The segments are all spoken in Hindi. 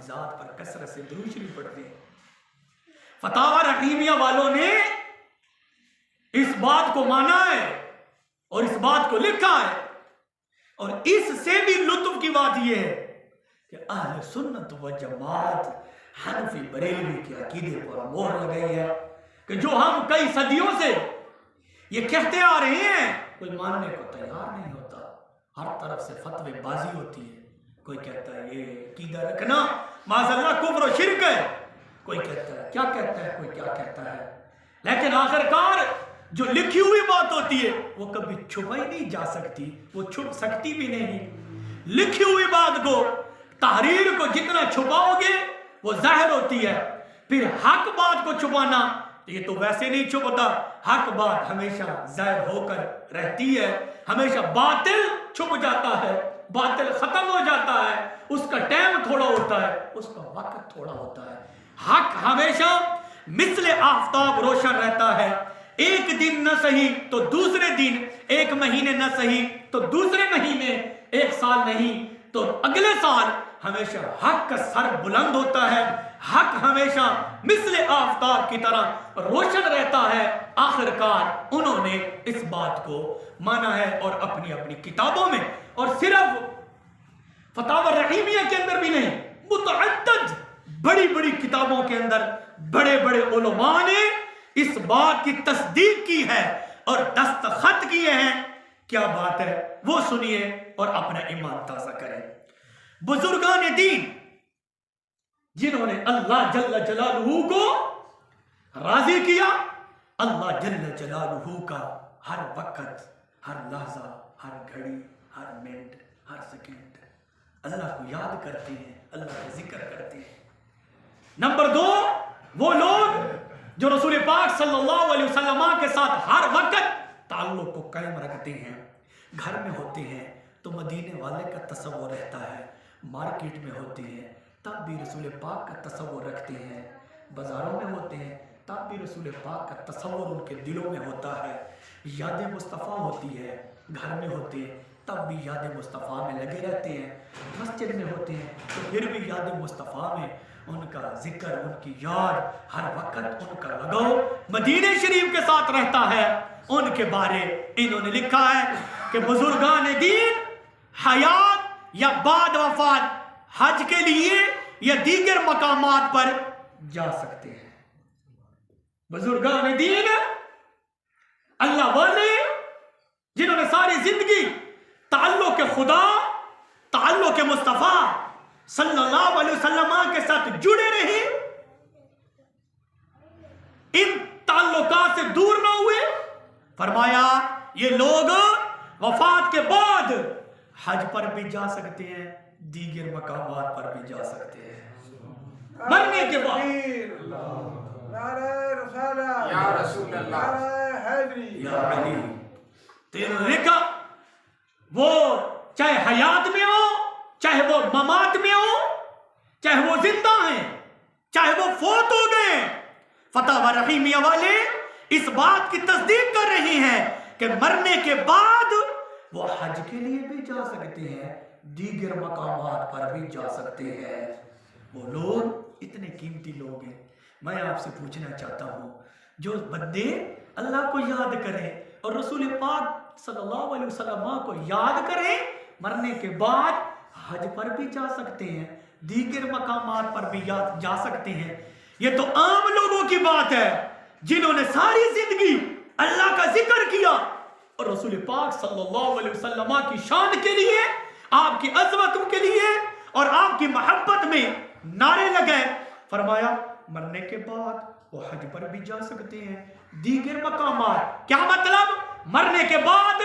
की ज़ात पर कसरत से दुरूद शरीफ पढ़ते हैं। फतावा रहीमिया वालों ने इस बात को माना है और इस बात को लिखा है, और इससे भी लुत्फ की बात यह है कि अहले सुन्नत व जमात हनफी बरेलवी के अकीदे पर मोहर लगाई है कि जो हम कई सदियों से ये कहते आ रहे हैं, कोई मानने को तैयार नहीं होता। हर तरफ से फतवे बाजी होती है। कोई कहता है ये अकीदा रखना माज़अल्लाह कुफ्र और शिर्क है, कोई कहता है क्या कहता है, कोई क्या कहता है। लेकिन आखिरकार जो लिखी हुई बात होती है वो कभी छुपाई नहीं जा सकती, वो छुप सकती भी नहीं। लिखी हुई बात को, तहरीर को जितना छुपाओगे वो जाहिर होती है। फिर हक बात को छुपाना ये तो वैसे नहीं छुपता, हक बात हमेशा जाहिर होकर रहती है। हमेशा बातिल छुप जाता है, बातिल खत्म हो जाता है, उसका टाइम थोड़ा होता है, उसका वक्त थोड़ा होता है। हक हमेशा मिसले आफताब रोशन रहता है। एक दिन न सही तो दूसरे दिन, एक महीने न सही तो दूसरे महीने, एक साल नहीं तो अगले साल, हमेशा हक का सर बुलंद होता है। हक हमेशा मिसले आफताब की तरह रोशन रहता है। आखिरकार उन्होंने इस बात को माना है और अपनी अपनी किताबों में, और सिर्फ फतावा रहीमिया के अंदर भी नहीं, मुतअद्दिद बड़ी बड़ी किताबों के अंदर बड़े बड़े उलमा ने इस बात की तस्दीक की है और दस्तखत किए हैं। क्या बात है वो सुनिए और अपना ईमान ताज़ा करें। बुजुर्गान दीन जिन्होंने अल्लाह जल्ल जलालहू को राजी किया, अल्लाह जल्ल जलालहू का हर वक्त, हर लहजा, हर घड़ी, हर मिनट, हर सेकंड अल्लाह को याद करते हैं, अल्लाह का जिक्र करते हैं। नंबर 2, वो लोग जो रसूल पाक सल्लल्लाहु अलैहि वसल्लम के साथ हर वक्त ताल्लुक को कायम रखते हैं। घर में होते हैं तो मदीने वाले का तसव्वुर रहता है, मार्केट में होते हैं तब भी रसूल पाक का तसव्वुर रखते हैं, बाज़ारों में होते हैं तब भी रसूल पाक का तसव्वुर उनके दिलों में होता है। याद मुस्तफ़ा होती है, घर में होते हैं तब भी याद मुस्तफ़ा में लगे रहते हैं, मस्जिद में होते हैं तो फिर भी याद मुस्तफ़ा में उनका जिक्र, उनकी याद हर वक्त उनका लगाव मदीने शरीफ के साथ रहता है। उनके बारे इन्होंने लिखा है कि बुजुर्गान दीन हयात या बाद वफात हज के लिए या दीगर मकामात पर जा सकते हैं। बुजुर्गान दीन अल्लाह वाले जिन्होंने सारी जिंदगी ताल्लुक के खुदा, ताल्लुक के मुस्तफ़ा सल्लल्लाहु अलैहि वसल्लम के साथ जुड़े रहे, इन ताल्लुकात से दूर ना हुए। फरमाया ये लोग वफात के बाद हज पर भी जा सकते हैं, दीगर मकामात पर भी जा सकते हैं। मरने के बाद या रसूल अल्लाह या अली, तेरे लिखा वो चाहे हयात में हो, चाहे वो ममात में हो, चाहे वो जिंदा हैं, चाहे वो फोत हो गए। फतावा रहीमिया वाले इस बात की तस्दीक कर रहे हैं कि मरने के बाद वो हज के लिए भी जा सकते हैं, दीगर मकामात पर भी जा सकते हैं। वो लोग इतने कीमती लोग हैं। मैं आपसे पूछना चाहता हूँ, जो बंदे अल्लाह को याद करें और रसूल पाक सल्लल्लाहु अलैहि वसल्लम को याद करें, मरने के बाद हज पर भी जा सकते हैं, दीगर मकामात पर भी जा सकते हैं। ये तो आम लोगों की बात है जिन्होंने सारी जिंदगी अल्लाह का जिक्र किया और रसूल पाक सल्लल्लाहु अलैहि वसल्लम की शान के लिए, आपकी अज़मत के लिए और आपकी मोहब्बत में नारे लगाए। फरमाया मरने के बाद वो हज पर भी जा सकते हैं, दीगर मकामात। क्या मतलब? मरने के बाद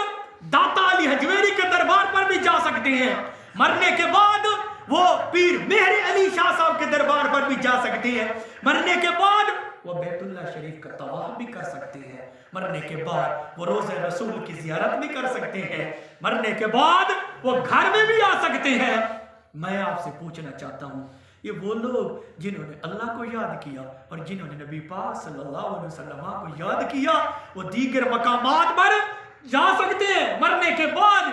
दाता अली हजवेरी के दरबार पर भी जा सकते हैं, मरने के बाद वो पीर मेहर अली शाह साहब के दरबार पर भी जा सकते हैं, मरने के बाद वो बैतुल्लाह शरीफ का तवाफ भी कर सकते हैं, मरने के बाद वो रोज़े रसूल की ज़ियारत भी कर सकते हैं, मरने के बाद वो घर में भी आ सकते हैं। मैं आपसे पूछना चाहता हूँ, ये वो लोग जिन्होंने अल्लाह को याद किया और जिन्होंने नबी पाक सल्लल्लाहु अलैहि वसल्लम को याद किया, वो दीगर मकामात पर जा सकते हैं मरने के बाद।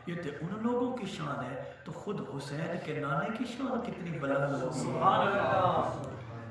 ये तो उन लोगों की शान है, तो खुद हुसैन के नाने की शान कितनी बुलंद होगी,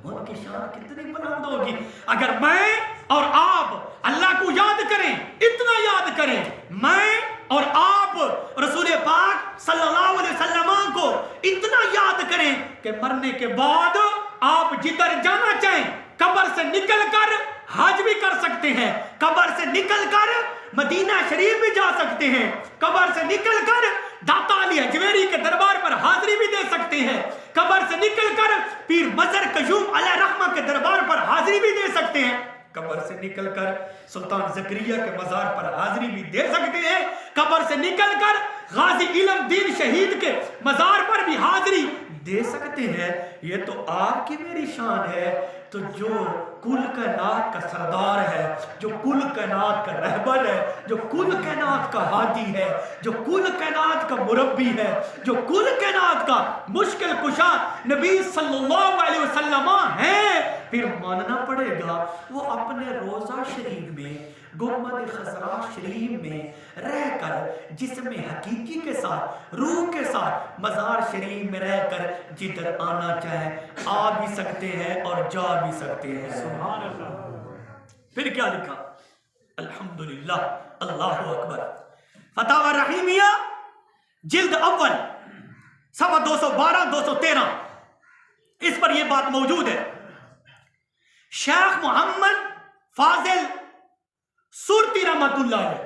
उनकी शान कितनी बुलंद होगी। अगर मैं और आप अल्लाह को याद करें, इतना याद करें, मैं और आप रसूल पाक सल्लल्लाहु अलैहि वसल्लम को इतना याद करें कि मरने के बाद आप जिधर जाना चाहें, कब्र से निकलकर हज भी कर सकते हैं, कब्र से निकलकर मदीना शरीफ भी जा सकते हैं, कब्र से निकलकर दाता अली अजमेरी के दरबार पर हाजिरी भी दे सकते हैं, कब्र से निकलकर पीर मजर कयूम अलैहि रहमा के दरबार पर हाजिरी भी दे सकते हैं, कब्र से निकलकर सुल्तान ज़करिया के मजार पर हाजिरी भी दे सकते हैं, कब्र से निकलकर गाजी इल्म दीन शहीद के मजार पर भी हाजिरी दे सकते हैं। ये तो आपकी मेरी शान है। तो जो कुल कायनात का सरदार है, जो कुल कायनात का रहबर है, जो कुल कायनात का हादी है, जो कुल कायनात का मुरब्बी है, जो कुल कायनात का मुश्किल कुशा नबी सल्लल्लाहु अलैहि वसल्लम है, फिर मानना पड़ेगा वो अपने रोजा शरीफ में, गुम्बद खसरा शरीफ में रहकर, जिसमें हकीकी के साथ, रूह के साथ, मजार शरीफ में रहकर जिधर आना चाहे आ भी सकते हैं और जा भी सकते हैं। सुभान अल्लाह। फिर क्या लिखा? अल्हम्दुलिल्लाह, अल्लाहु अकबर। फतावा रहीमिया जिल्द अव्वल सफ़ा 212-213, इस पर यह बात मौजूद है। शेख मोहम्मद फाजिल सुरती रहमतुल्लाह अलैह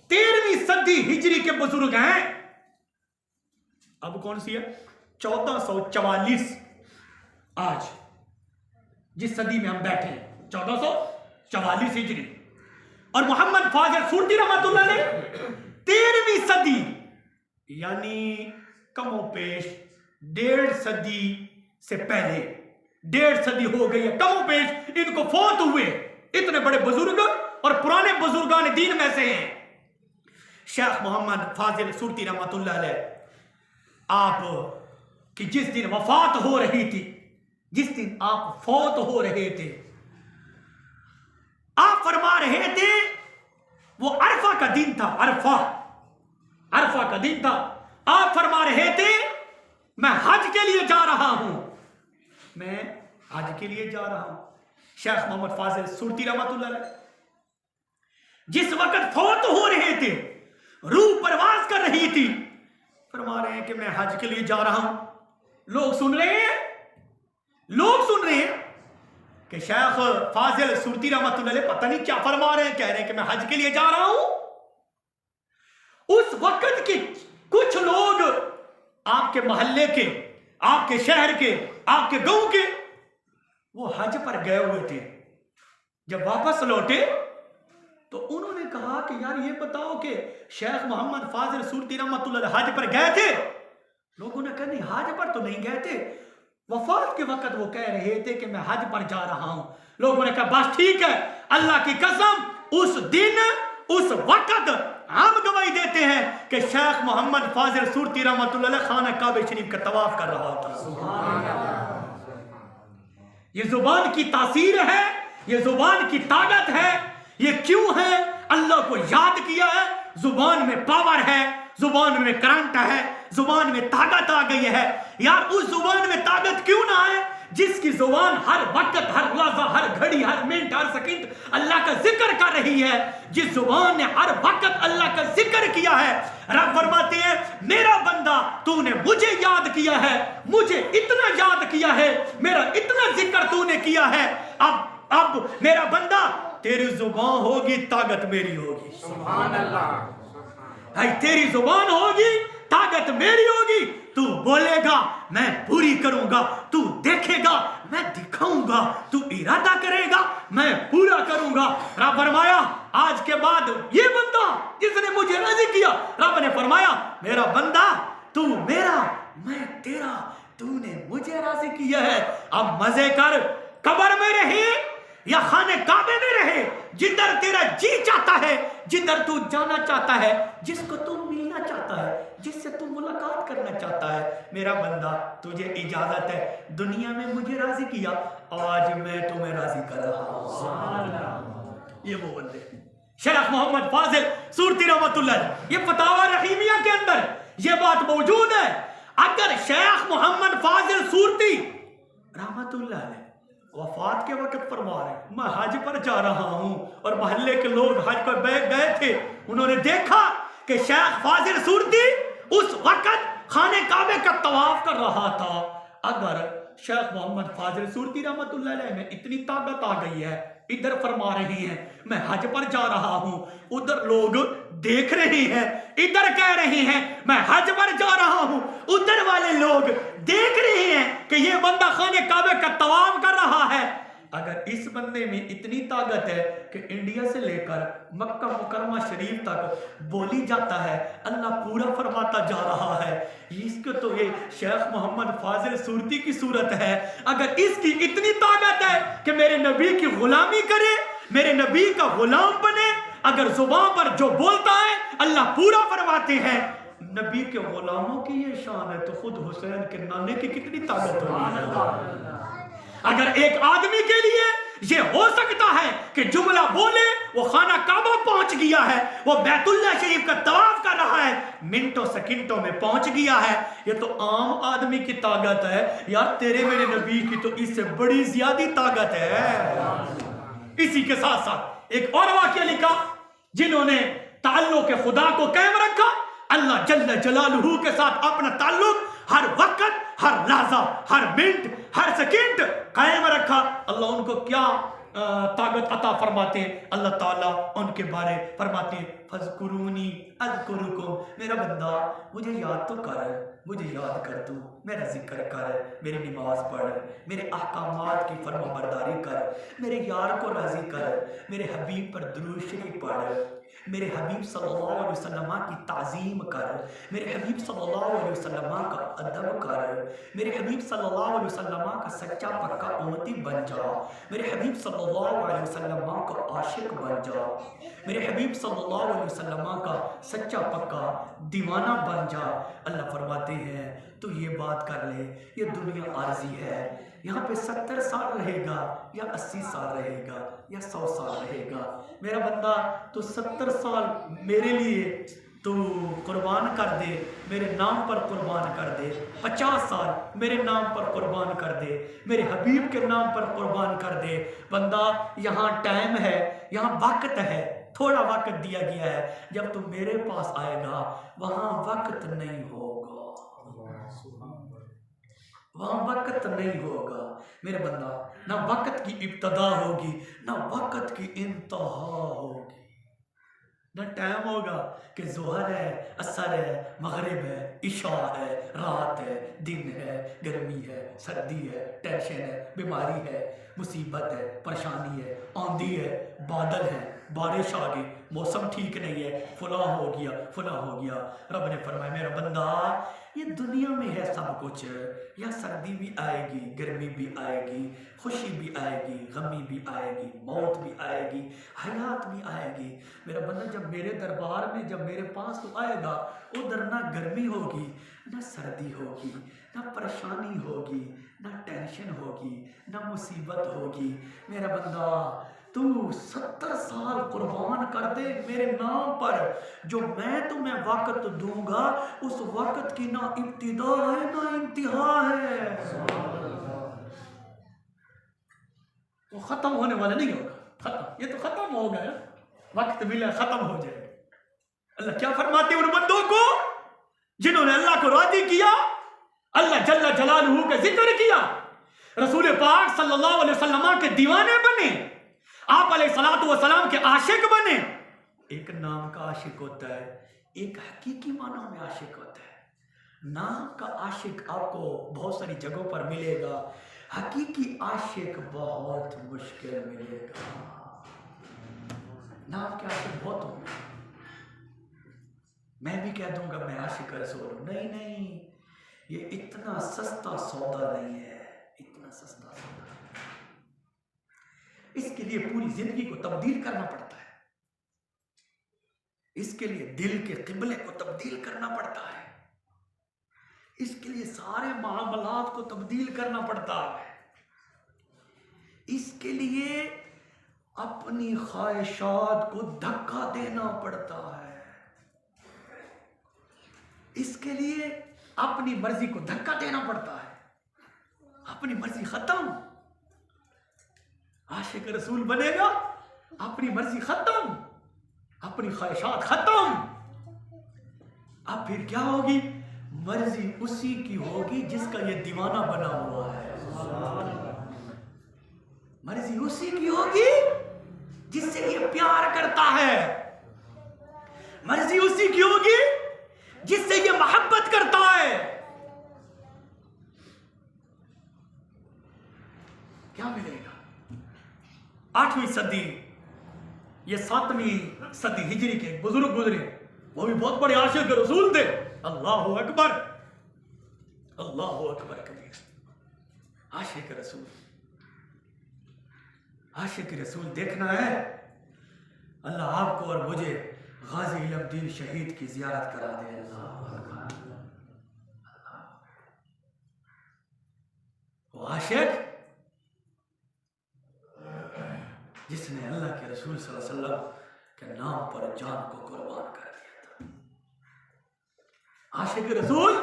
13वीं सदी हिजरी के बुजुर्ग हैं। अब कौन सी है? 1444। आज जिस सदी में हम बैठे हैं 1444 हिजरी, और मोहम्मद फाजिल सुरती रहमतुल्लाह अलैह 13वीं सदी, यानी कमो पेश 1.5 सदी से पहले, 1.5 सदी हो गई है कमो पेश इनको फौत हुए। इतने बड़े बुजुर्ग और पुराने बुजुर्गान दीन में से हैं शेख मोहम्मद फाजिल सुरती रहमतुल्लाह अलैह। आप कि जिस दिन वफात हो रही थी, जिस दिन आप फौत हो रहे थे, आप फरमा रहे थे, वो अरफा का दिन था, अरफा का दिन था। आप फरमा रहे थे मैं हज के लिए जा रहा हूं, मैं हज के लिए जा रहा हूं। शेख मोहम्मद फाजिल सुरती रहमतुल्लाह अलैह जिस वक्त फौत हो रहे थे, रूह परवाज कर रही थी, फरमा रहे हैं कि मैं हज के लिए जा रहा हूं। लोग सुन रहे हैं, लोग सुन रहे हैं कि शेख फाजिल सुरती रहमतुल्लाह अलैह पता नहीं क्या फरमा रहे हैं, कह रहे हैं कि मैं हज के लिए जा रहा हूं। उस वक्त के कुछ लोग आपके मोहल्ले के, आपके शहर के, आपके गांव के, वो हज पर गए हुए थे। जब वापस लौटे तो उन्होंने कहा कि यार ये बताओ कि शेख मोहम्मद फाजिल सुरती रहमतुल्लाह अलैह हज पर गए थे? लोगों ने कहा नहीं, हज पर तो नहीं गए थे, वफात के वक्त वो कह रहे थे कि मैं हज पर जा रहा हूं। लोगों ने कहा बस ठीक है, अल्लाह की कसम उस दिन उस वक्त हम गवाही देते हैं कि शेख मोहम्मद फाजिल सुरती रहमतुल्लाह अलैह खाना काबे शरीफ का तवाफ कर रहा था। सुभान अल्लाह। ये जुबान की तासीर है, ये जुबान की ताकत है। ये क्यों है? अल्लाह को याद किया है, जुबान में पावर है, जुबान में करंट है, जुबान में ताकत आ गई है। यार उस जुबान में ताकत क्यों ना आए जिसकी जुबान हर वक्त, हर लहज़ा, हर घड़ी, हर मिनट, हर सेकंड अल्लाह का जिक्र कर रही है, जिस जुबान ने हर वक्त अल्लाह का जिक्र किया है। रब फरमाते हैं मेरा बंदा तूने मुझे याद किया है, मुझे इतना याद किया है, मेरा इतना जिक्र तूने किया है, अब मेरा बंदा तेरी जुबान होगी, ताकत मेरी होगी। सुभान अल्लाह। भाई तेरी जुबान होगी, ताकत मेरी होगी, तू बोलेगा मैं पूरी करूंगा, तू देखेगा मैं दिखाऊंगा, तू इरादा करेगा मैं पूरा करूंगा। रब फरमाया आज के बाद ये बंदा जिसने मुझे राजी किया, रब ने फरमाया मेरा बंदा तू मेरा, मैं तेरा, तूने मुझे राजी किया है। अब मजे कर, कब्र में रहे या खाने काबे में रहे, जिधर तेरा जी चाहता है, जिधर तू जाना चाहता है, जिसको तू मिलना चाहता है, जिससे तू मुलाकात करना चाहता है, मेरा बंदा तुझे इजाजत है। दुनिया में मुझे राजी किया, आज मैं तुम्हें राजी कर रहा हूं। ये वो बंदे शेख मोहम्मद फाजिल सुरती रहमतुल्लाह, ये फतावा रहीमिया के अंदर ये बात मौजूद है। अगर शेख मोहम्मद फाजिल सूरती रहमतुल्लाह अलैह वफात के वक्त फरमा रहे, मैं हज पर जा रहा हूं और मोहल्ले के लोग हज पर गए थे, उन्होंने देखा कि शेख फाजिल सूरती उस वक्त खाने काबे का तवाफ कर रहा था। अगर शेख मोहम्मद फाजिल सूरती रहमतुल्लाह अलैह में इतनी ताकत आ गई है, इधर फरमा रही हैं मैं हज पर जा रहा हूं, उधर लोग देख रहे हैं, इधर कह रहे हैं मैं हज पर जा रहा हूं, उधर वाले लोग देख रहे हैं कि ये बंदा खाने काबे का तवाफ कर रहा है। अगर इस बंदे में इतनी ताकत है कि इंडिया से लेकर मक्का मुकरमा शरीफ तक बोली जाता है, अल्लाह पूरा फरमाता जा रहा है, इसको तो ये शेख मोहम्मद फाजिल सूरती की सूरत है। अगर इसकी इतनी ताकत है कि मेरे नबी की गुलामी करे, मेरे नबी का गुलाम बने, अगर जुबान पर जो बोलता है अल्लाह पूरा फरमाते हैं, नबी के गुलामों की ये शान है, तो खुद हुसैन के नाने की कितनी ताकत होगी। अगर एक आदमी के लिए ये हो सकता है कि जुमला बोले वो खाना काबा पहुंच गया है, वो बैतुल्लाह शरीफ का तवाफ कर रहा है, मिनटों सेकंडों में पहुंच गया है, ये तो आम आदमी की ताकत है यार, तेरे मेरे नबी की तो इससे बड़ी ज्यादा ताकत है। इसी के साथ साथ एक और वाकया लिखा, जिन्होंने ताल्लुक खुदा को कायम रखा, अल्लाह जल्ल जलालुहू के साथ अपना ताल्लुक हर वक्त, हर लहजा, हर मिनट, हर सेकंड कायम रखा, अल्लाह उनको क्या ताकत अता फरमाते हैं। अल्लाह ताला उनके बारे फरमाते हैं फज़कुरूनी अज़कुरुकुम, मेरा बंदा मुझे याद तो कर, मुझे याद कर, तू मेरा जिक्र कर, मेरी नमाज पढ़, मेरे अहकामात की फरमाबरदारी कर, मेरे यार को राजी कर, मेरे हबीब पर दुरूद शरीफ पढ़, मेरे हबीब सल्लल्लाहु अलैहि वसल्लम की ताज़ीम कर, मेरे हबीब सल्लल्लाहु अलैहि वसल्लम का अदब कर, मेरे हबीब सल्लल्लाहु अलैहि वसल्लम का सच्चा पक्का उम्मती बन जा, मेरे हबीब सल्लल्लाहु अलैहि वसल्लम का आशिक बन जा, मेरे हबीब सल्लल्लाहु अलैहि वसल्लम का सच्चा पक्का दीवाना बन जा। अल्लाह फरमाते हैं तो ये बात कर ले, ये दुनिया आर्जी है, यहाँ पे 70 साल रहेगा या 80 साल रहेगा या 100 साल रहेगा, मेरा बंदा तो 70 साल मेरे लिए तो कुर्बान कर दे, मेरे नाम पर कुर्बान कर दे, 50 साल मेरे नाम पर कुर्बान कर दे, मेरे हबीब के नाम पर कुर्बान कर दे। बंदा यहाँ टाइम है, यहाँ वक्त है, थोड़ा वक्त दिया गया है, जब तू मेरे पास आएगा वहाँ वक्त नहीं होगा, वहाँ वक्त नहीं होगा मेरे बंदा, ना वक्त की इब्तदा होगी ना वक्त की इंतहा होगी, ना टाइम होगा कि ज़ोहर है, असर है, मगरिब है, इशा है, रात है, दिन है, गर्मी है, सर्दी है, टेंशन है, बीमारी है, मुसीबत है, परेशानी है, आंधी है, बादल है, बारिश आ गई, मौसम ठीक नहीं है, फला हो गया, फला हो गया। रब ने फरमाया मेरा बंदा ये दुनिया में है सब कुछ, या सर्दी भी आएगी, गर्मी भी आएगी, खुशी भी आएगी, गमी भी आएगी, मौत भी आएगी, हयात भी आएगी। मेरा बंदा जब मेरे दरबार में, जब मेरे पास तो आएगा, उधर ना गर्मी होगी, ना सर्दी होगी, ना परेशानी होगी, ना टेंशन होगी, ना मुसीबत होगी। मेरा बंदा तू 70 साल कुर्बान कर दे मेरे नाम पर, जो मैं तुम्हें वक्त दूंगा उस वक्त की ना इब्तिदा है ना इंतहा है, वो खत्म होने वाला नहीं होगा, खत्म, ये तो खत्म हो गया, वक्त मिला खत्म हो जाएगा। अल्लाह क्या फरमाते उन बंदों को जिन्होंने अल्लाह को राजी किया, अल्लाह जल्ल जलालहू का जिक्र किया, रसूल पाक सल्लल्लाहु अलैहि वसल्लम के दीवाने बने, आप अलैहिस्सलातु वस्सलाम के आशिक बने। एक नाम का आशिक होता है, एक हकीकी मानों में आशिक होता है। नाम का आशिक आपको बहुत सारी जगहों पर मिलेगा, हकीकी आशिक बहुत मुश्किल मिलेगा। नाम के आशिक बहुत होंगे, मैं भी कह दूंगा मैं आशिक रसूल हूं, नहीं नहीं, ये इतना सस्ता सौदा नहीं है, इतना सस्ता सौदा। इसके लिए पूरी जिंदगी को तब्दील करना पड़ता है, इसके लिए दिल के किबले को तब्दील करना पड़ता है, इसके लिए सारे मामलात को तब्दील करना पड़ता है, इसके लिए अपनी ख्वाहिशात को धक्का देना पड़ता है। इसके लिए अपनी मर्जी को धक्का देना पड़ता है, अपनी मर्जी खत्म। आशिक रसूल बनेगा, अपनी मर्जी खत्म, अपनी ख्वाहिशात खत्म। अब फिर क्या होगी? मर्जी उसी की होगी जिसका ये दीवाना बना हुआ है। मर्जी उसी की होगी जिससे ये प्यार करता है, मर्जी उसी की होगी जिससे ये मोहब्बत करता है। क्या मिलेगा? 8वीं सदी, ये 7वीं सदी हिजरी के बुजुर्ग गुजरे, वो भी बहुत बड़े आशिक रसूल थे। अल्लाहु अकबर, अल्लाहु अकबर कबीर। आशिक रसूल, आशिक रसूल देखना है, अल्लाह आपको और मुझे गाजी इल्मुद्दीन शहीद की जियारत करा दे। वो आशिक जिसने अल्लाह के रसूल सल्लल्लाहु अलैहि वसल्लम के नाम पर जान को कुर्बान कर दिया था। आशिक रसूल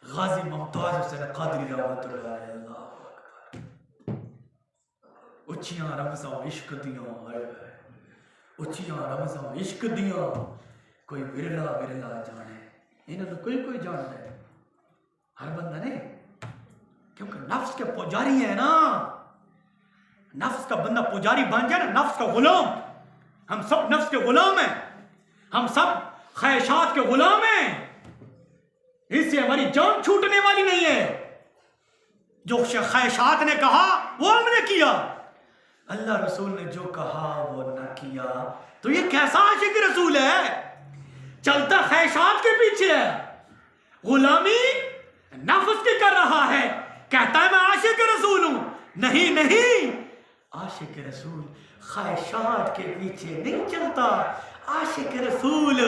गाजी मुमताज हुसैन कादरी रहमतुल्लाह अलैह। उच्चियां रमज़ां इश्क दियां, उच्चियां रमज़ां इश्क दियां, कोई विरला विरला जाने, इन्होंने कोई जानता है, हर बंदा नहीं, क्योंकि नफ्स के पुजारी है ना। नफ्स का बंदा पुजारी बन जाए ना, नफ्स का गुलाम। हम सब नफ्स के गुलाम हैं, हम सब ख्वाहिशात के गुलाम हैं। इससे हमारी जान छूटने वाली नहीं है। जो ख्वाहिशात ने कहा वो हमने किया, अल्लाह रसूल ने जो कहा वो न किया, तो ये कैसा आशिक रसूल है? चलता ख्वाहिशात के पीछे है, गुलामी नफ्स की कर रहा है, कहता है मैं आशिक रसूल हूं। नहीं नहीं, आशिक रसूल ख्वाहिशात के पीछे नहीं चलता। आशिक रसूल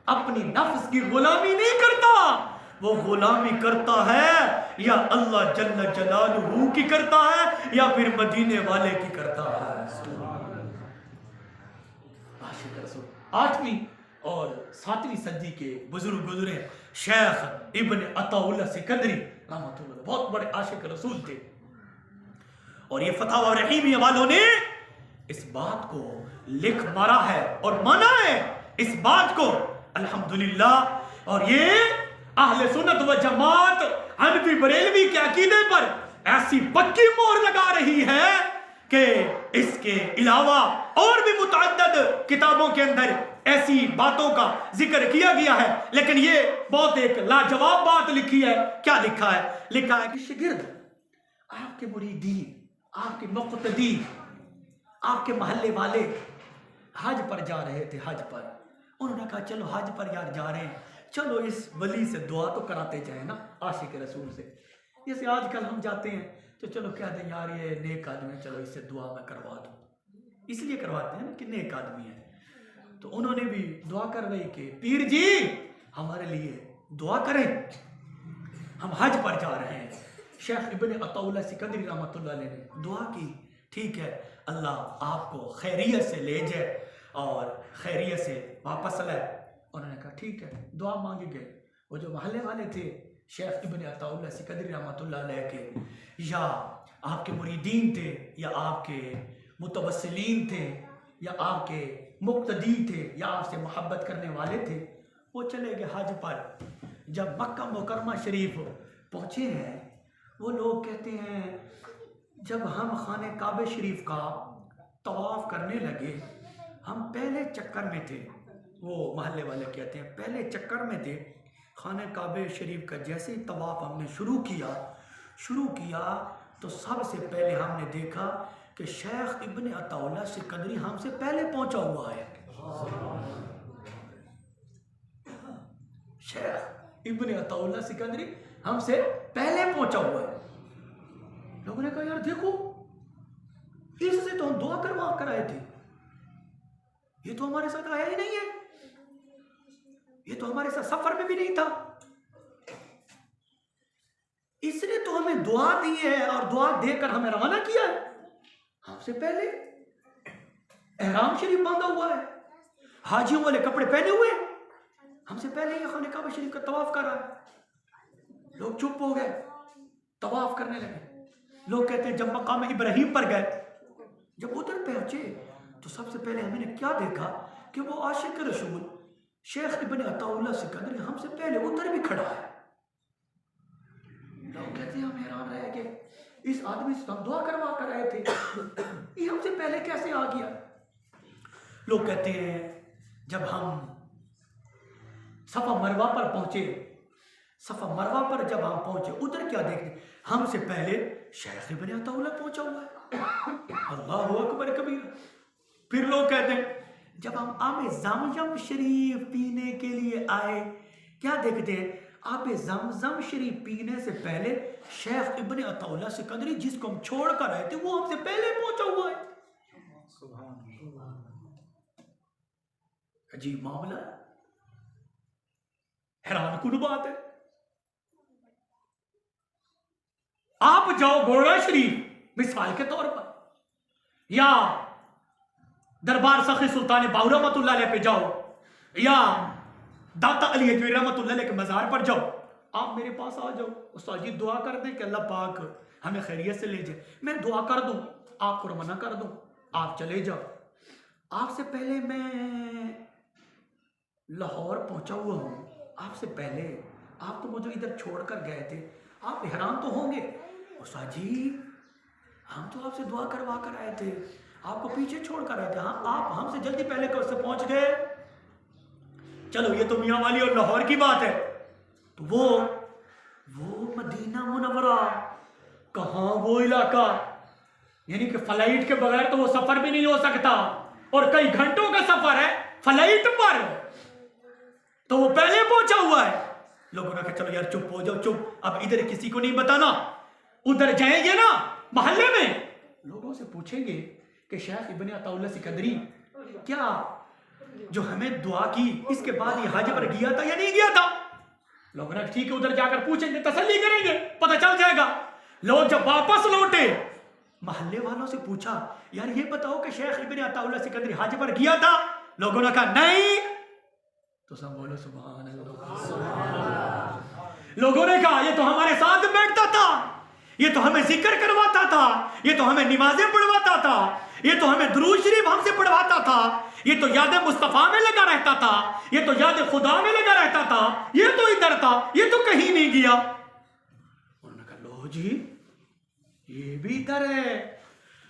अपनी नफ्स की गुलामी नहीं करता, वो गुलामी करता है या अल्लाह जल्ल जलालहू की करता है या फिर मदीने वाले की करता है। आशिक रसूल 8वीं और 7वीं सदी के बुजुर्ग गुजरे शेख इब्न अताउल्लाह सिकंदरी रहमतुल्लाह, बहुत बड़े आशिक रसूल थे। और ये फतावा रहीमिया वालों ने इस बात को लिख मारा है और माना है इस बात को, अल्हम्दुलिल्लाह। और ये अहले सुन्नत व जमात हनफी बरेलवी के अकीदे पर ऐसी पक्की मोहर लगा रही है कि इसके अलावा और भी मुतअद्दिद किताबों के अंदर ऐसी बातों का जिक्र किया गया है, लेकिन ये बहुत एक लाजवाब बात लिखी है। क्या लिखा है? लिखा है कि शागिर्द, आपके मुरीदीन, आपके मुक़्तदी, आपके मोहल्ले वाले हज पर जा रहे थे। हज पर उन्होंने कहा चलो हज पर यार जा रहे हैं, चलो इस वली से दुआ तो कराते जाए ना, आशिक रसूल से। जैसे आजकल हम जाते हैं तो चलो क्या दें यार, ये नेक आदमी, चलो इससे दुआ मैं करवा दूँ, इसलिए करवाते हैं ना कि नेक आदमी है। तो उन्होंने भी दुआ करवाई कि पीर जी हमारे लिए दुआ करें, हम हज पर जा रहे हैं। शेख इब्न अताउल्लाह सिकंदरी रहमतुल्लाह अलैह ने दुआ की, ठीक है अल्लाह आपको खैरियत से ले जाए और खैरियत से वापस लाए। उन्होंने कहा ठीक है, दुआ मांगी गई। वो जो मोहल्ले वाले थे शेख इब्न अताउल्लाह सिकंदरी रहमतुल्लाह अलैह के, या आपके मुरीदीन थे, या आपके मुतवस्सिलीन थे, या आपके मुक्तदी थे, या आपसे मोहब्बत करने वाले थे, वो चले गए हज पर। जब मक्का मुकरमा शरीफ पहुँचे हैं, वो लोग कहते हैं जब हम खाने काबे शरीफ का तवाफ़ करने लगे, हम पहले चक्कर में थे। वो महल्ले वाले कहते हैं पहले चक्कर में थे, खाने काबे शरीफ का जैसे ही तवाफ़ हमने शुरू किया तो सबसे पहले हमने देखा कि शेख इब्न अताउल्लाह सिकंदरी हमसे पहले पहुंचा हुआ है। शेख इब्न अताउल्लाह सिकंदरी हमसे पहले पहुंचा हुआ है। लोगों ने कहा यार देखो, इससे तो हम दुआ करवा कर आए थे, ये तो हमारे साथ आया ही नहीं है, ये तो हमारे साथ सफर में भी नहीं था, इसने तो हमें दुआ दी है और दुआ देकर हमें रवाना किया है। हमसे पहले एहराम शरीफ बांधा हुआ है, हाजियों वाले कपड़े पहने हुए, हमसे पहले ये खाने काबा शरीफ का तवाफ कर रहा है। लोग चुप हो गए, तवाफ करने लगे। लोग कहते हैं जब मकाम इब्राहिम पर गए, जब उधर पहुंचे तो सबसे पहले हमने क्या देखा कि वो आशिक रसूल शेख इब्न अताउल्लाह सिकंदरी हमसे पहले उधर भी खड़ा है। लोग कहते हैं हम हैरान रह गए, इस आदमी से हम दुआ करवा कर आए थे, ये हमसे पहले कैसे आ गया। लोग कहते हैं जब हम सफा मरवा पर पहुंचे, सफा मरवा पर जब हम पहुंचे उधर क्या देखते, हमसे पहले शेख इब्न अताउल्लाह पहुंचा हुआ है। अल्लाहु अकबर कबीर। फिर लोग कहते हैं जब हम आब ज़मज़म शरीफ पीने के लिए आए, क्या देखते हैं, आब ज़मज़म शरीफ पीने से पहले शेख इब्न अताउल्लाह सिकंदरी जिसको हम छोड़ कर आए थे वो हमसे पहले पहुंचा हुआ है। अजीब मामला, हैरान कुन बात है। आप जाओ घोड़ा शरीफ मिसाल के तौर पर, या दरबार सखी सुल्तान बाहू रहमतुल्लाह अलैह पे जाओ, या दाता अली हजवी रहमतुल्लाह अलैह के मज़ार पर जाओ, आप मेरे पास आ जाओ, उस्ताद जी दुआ कर दें कि अल्लाह पाक हमें खैरियत से ले जाए। मैं दुआ कर दूं, आपको रवाना कर दूं, आप चले जाओ। आपसे पहले मैं लाहौर पहुंचा हुआ हूं, आपसे पहले आप तो मुझे इधर छोड़कर गए थे। आप हैरान तो होंगे, उस्ताद जी हम तो आपसे दुआ करवा कर आए थे, आपको पीछे छोड़कर आए थे। हाँ, आप हमसे जल्दी पहले कब से पहुंच गए। चलो ये तो मियां वाली और लाहौर की बात है। तो वो मदीना मुनव्वरा, कहाँ वो इलाका, यानी कि फ्लाइट के बगैर तो वो सफर भी नहीं हो सकता, और कई घंटों का सफर है फ्लाइट पर, तो वो पहले पहुंचा हुआ है। लोगों ने कहा चलो यार चुप हो जाओ, चुप, अब इधर किसी को नहीं बताना। उधर जाएंगे ना मोहल्ले में, लोगों से पूछेंगे कि शेख इब्न अताउल्लाह सिकंदरी क्या जो हमें दुआ की इसके बाद ये हज पर गया था या नहीं गया था। लोगों ने ठीक है उधर जाकर पूछेंगे, तसल्ली करेंगे, पता चल जाएगा। लोग जब वापस लौटे, मोहल्ले वालों से पूछा यार ये बताओ कि शेख इब्न अताउल्लाह सिकंदरी हज पर गया था। लोगों ने कहा नहीं, तो सब बोलो सुभान अल्लाह। लोगों ने कहा ये तो हमारे साथ बैठता था, ये तो हमें जिक्र करवाता था, ये तो हमें नमाजें पढ़वाता था, ये तो हमें दुरूद शरीफ हमसे पढ़वाता था, ये तो याद मुस्तफा में लगा रहता था, ये तो याद खुदा में लगा रहता था, ये तो इधर था, ये तो कहीं नहीं गया। उन्होंने कहा लो जी ये भी इधर है,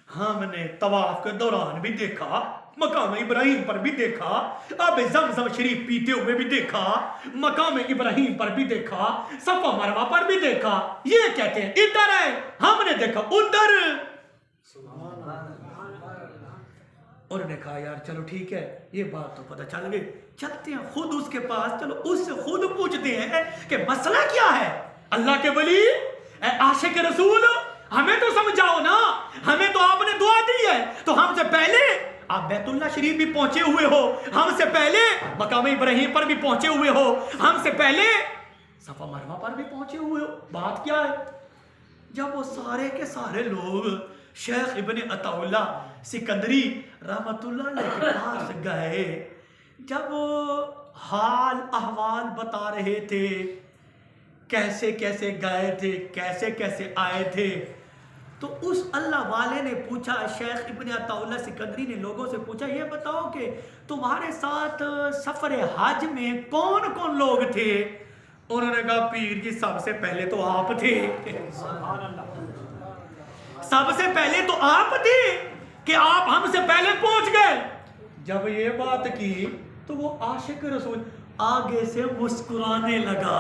हमने तवाफ के दौरान भी देखा, मकाम इब्राहिम पर भी देखा, अब ज़मज़म शरीफ पीते हुए भी देखा, मकाम इब्राहिम पर भी देखा, सफा मरवा पर भी देखा। ये कहते हैं इधर है, हमने देखा उधर। उन्होंने कहा यार चलो ठीक है, ये बात तो पता चल गई, चलते हैं खुद उसके पास, चलो उससे खुद पूछते हैं कि मसला क्या है। अल्लाह के वली, आशिक रसूल, हमें तो समझाओ ना, हमें तो आपने दुआ दी है, तो हमसे पहले आप बैतुल्लाह शरीफ भी पहुंचे हुए हो, हमसे पहले मकाम इब्राहिम पर भी पहुंचे हुए हो, हमसे पहले सफा मरवा पर भी पहुंचे हुए हो। बात क्या है। जब वो सारे के सारे लोग शेख इब्न अताउल्लाह सिकंदरी रहमतुल्लाह अलैह के पास गए, जब वो हाल अहवाल बता रहे थे, कैसे कैसे गए थे, कैसे कैसे आए थे, तो उस अल्लाह वाले ने पूछा, शेख इब्न अताउल्लाह सिकंदरी ने लोगों से पूछा ये बताओ कि तुम्हारे साथ सफर हज में कौन कौन लोग थे। उन्होंने कहा पीर जी सबसे पहले तो आप थे, सबसे पहले तो आप थे कि आप हमसे पहले पहुंच गए। जब ये बात की तो वो आशिक रसूल आगे से मुस्कुराने लगा,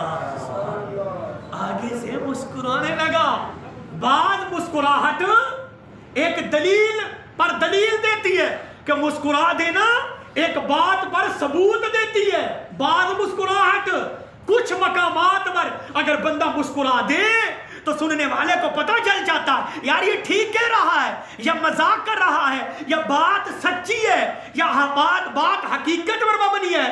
आगे से मुस्कुराने लगा। बाद मुस्कुराहट एक दलील पर दलील देती है कि मुस्कुरा देना एक बात पर सबूत देती है। बाद मुस्कुराहट कुछ मकामात पर अगर बंदा मुस्कुरा दे तो सुनने वाले को पता चल जाता यार ये ठीक कह रहा है, या मजाक कर रहा है, या बात सच्ची है, या बात हकीकत पर मबनी है।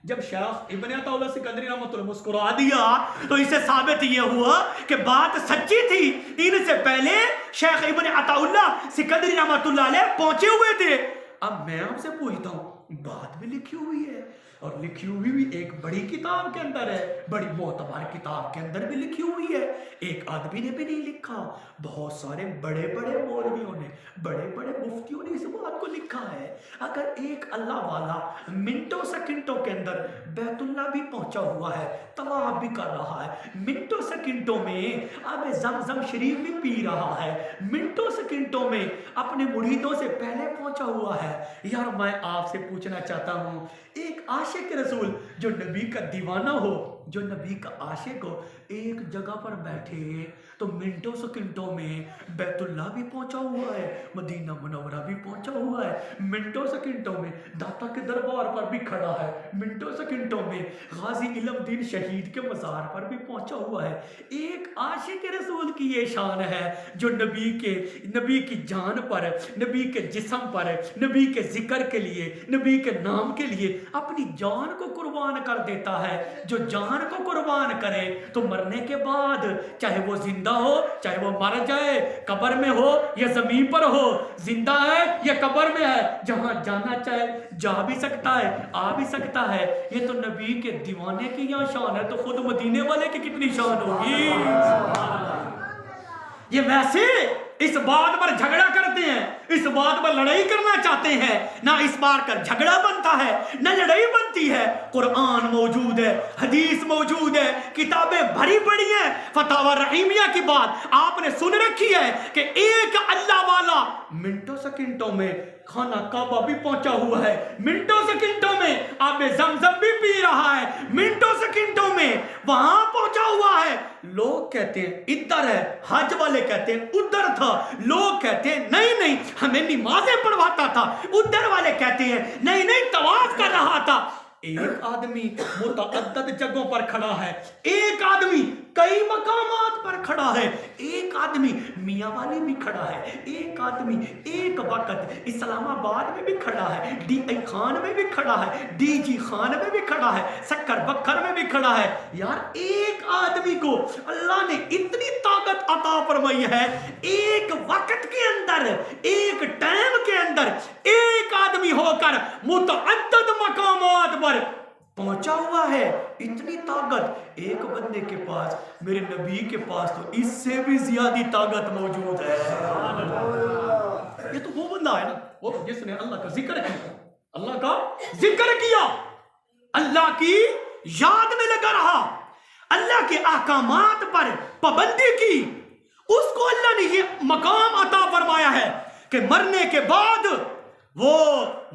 जब शेख इब्न अताउल्लाह सिकंदरी रहमतुल्लाह मुस्कुरा दिया तो इससे साबित ये हुआ कि बात सच्ची थी। इनसे पहले शेख इब्न अताउल्लाह सिकंदरी रहमतुल्लाह अलैह पहुंचे हुए थे। अब मैं आपसे पूछता हूं, बात भी लिखी हुई है और लिखी हुई भी एक बड़ी किताब के अंदर है, बड़ी मोतबर किताब के अंदर भी लिखी हुई है। एक आदमी ने भी नहीं लिखा, बहुत सारे बड़े बड़े मौलवियों ने, बड़े बड़े मुफ्तियों ने इस बात को लिखा है। अगर एक अल्लाह वाला मिनटों सेकंडों के अंदर बैतुल्ला भी पहुंचा हुआ है, तवाफ भी कर रहा है, मिनटों सेकंडों में अब ज़मज़म शरीफ भी पी रहा है, मिनटों सेकंडों में अपने मुरीदों से पहले पहुंचा हुआ है, यार मैं आपसे पूछना चाहता हूं, एक आशिक रसूल जो नबी का दीवाना हो, जो नबी का आशिक हो, एक जगह पर बैठे तो मिनटों सेकंडों में बैतुल्ला भी पहुंचा हुआ है, मदीना मुनव्वरा भी पहुंचा हुआ है, मिनटों सेकंडों में दाता के दरबार पर भी खड़ा है, मिनटों सेकंडों में गाजी इल्मुद्दीन शहीद के मज़ार पर भी पहुंचा हुआ है। एक आशिक रसूल की ये शान है जो नबी की जान पर, नबी के जिस्म पर, नबी के जिक्र के लिए, नबी के नाम के लिए अपनी जान को कुर्बान कर देता है। जो जान को कुर्बान करे तो मरने के बाद, चाहे वो जिंदा हो चाहे वो मर जाए, कब्र में हो या जमीन पर हो, जिंदा है या कब्र में है, जहां जाना चाहे जा भी सकता है, आ भी सकता है। ये तो नबी के दीवाने की यहाँ शान है, तो खुद मदीने वाले की कितनी शान होगी। ये वैसे इस बात पर झगड़ा करते हैं, इस बात पर लड़ाई करना चाहते हैं, ना इस बात का झगड़ा बनता है ना लड़ाई बनती है। कुरान मौजूद है, हदीस मौजूद है, किताबें भरी पड़ी हैं। फतावा रहीमिया की बात आपने सुन रखी है कि एक अल्लाह वाला मिनटों सेकंडों में खाना काबा भी पहुंचा हुआ है, मिनटों सेकंडों में आबे ज़मज़म भी पी रहा है, मिनटों सेकंडों में वहां पहुंचा हुआ है। लोग कहते हैं इधर है, हज वाले कहते हैं उधर था, लोग कहते हैं नहीं नहीं हमें नमाज़ें पढ़वाता था, उधर वाले कहते हैं नहीं नहीं तवाफ कर रहा था। एक आदमी मुतअद्दिद जगहों पर खड़ा है, एक आदमी कई मकामात पर खड़ा है, एक आदमी मियाँ वाली भी खड़ा है, एक आदमी एक वक्त इस्लामाबाद में भी खड़ा है, DI खान में भी खड़ा है, DG खान में भी खड़ा है, शक्कर बक्कर में भी खड़ा है। यार एक आदमी को अल्लाह ने इतनी ताकत अता फरमाई है, एक वक्त के अंदर, एक टाइम के अंदर एक आदमी होकर मुतअद्दिद मकामात पर पहुंचा हुआ है। इतनी ताकत एक बंदे के पास, मेरे नबी के पास तो इससे भी ज्यादा ताकत मौजूद है। ये तो वो बंदा है ना, वो जिसने अल्लाह का जिक्र किया, अल्लाह का जिक्र किया, अल्लाह की याद में लगा रहा, अल्लाह के अहकामात पर पाबंदी की, उसको अल्लाह ने ये मकाम अता फरमाया है कि मरने के बाद वो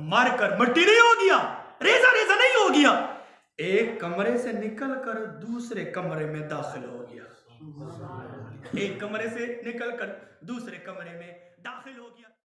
मरकर मिट्टी नहीं हो गया, रेजा रेजा नहीं हो गया, एक कमरे से निकलकर दूसरे कमरे में दाखिल हो गया, एक कमरे से निकलकर दूसरे कमरे में दाखिल हो गया।